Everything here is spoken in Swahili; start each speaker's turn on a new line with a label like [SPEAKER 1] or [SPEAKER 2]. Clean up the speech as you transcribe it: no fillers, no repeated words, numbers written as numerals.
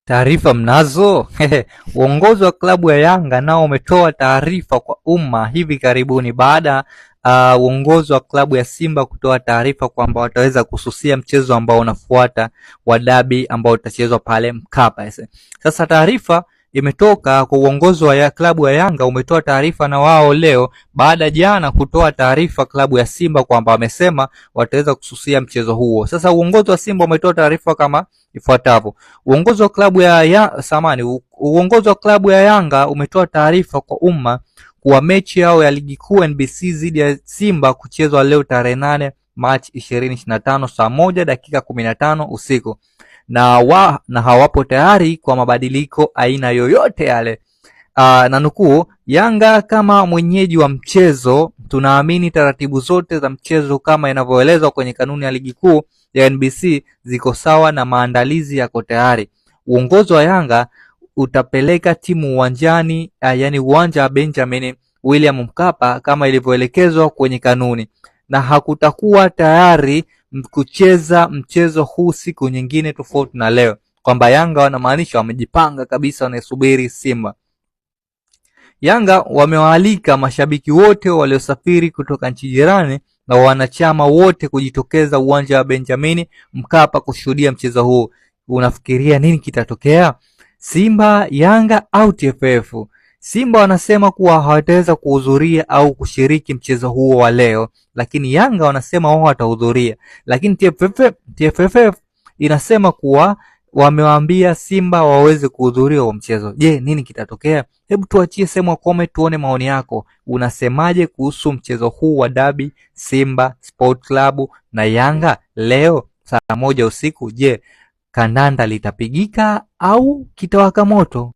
[SPEAKER 1] Taarifa mnazo? Uongozi wa klabu ya Yanga nao umetoa taarifa kwa umma hivi karibuni baada uongozi wa klabu ya Simba kutoa taarifa kwamba wataweza kususia mchezo ambao unafuata wa dabi ambao utachezwa pale Mkapa. Sasa taarifa imetoka kwa uongozi wa klabu ya Yanga, umetoa taarifa na wao leo baada jana kutoa taarifa klabu ya Simba kwamba wamesema wataweza kususia mchezo huo. Sasa uongozi wa Simba umetoa taarifa kama ifuatavyo. Uongozi wa klabu ya Yanga umetoa taarifa kwa umma kuwa mechi yao ya ligi kuu NBC dhidi ya Simba kuchezwa leo tarehe 8 Machi 2025 saa 1:15 usiku na hawapo tayari kwa mabadiliko aina yoyote yale. Na nukuu, Yanga kama mwenyeji wa mchezo tunaamini taratibu zote za mchezo kama inavyoelezwa kwenye kanuni ya ligi kuu ya NBC ziko sawa na maandalizi yako tayari. Uongozi wa Yanga utapeleka timu uwanjani, yani uwanja wa Benjamin William Mkapa kama ilivyoelekezwa kwenye kanuni, na hakutakuwa tayari kucheza mchezo huu siku nyingine tofauti na leo. Kwamba Yanga wanamaanisha wamejipanga kabisa, wanasubiri Simba. Yanga wamewaalika mashabiki wote waliosafiri kutoka nchi jirani na wanachama wote kujitokeza uwanja wa Benjamin Mkapa kushuhudia mchezo huu. Unafikiria nini kitatokea? Simba, Yanga au TFF? Simba wanasema kuwa hawataweza kuhudhuria au kushiriki mchezo huo wa leo, lakini Yanga wanasema wao watahudhuria. Lakini TFF inasema kuwa wamewaambia Simba waweze kuhudhuria huo mchezo. Je, nini kitatokea? Hebu tuachie sehemu ya comment tuone maoni yako. Unasemaje kuhusu mchezo huu wa dabi Simba Sport Club na Yanga leo saa 1 usiku? Je, kandanda litapigika au kitawaka moto?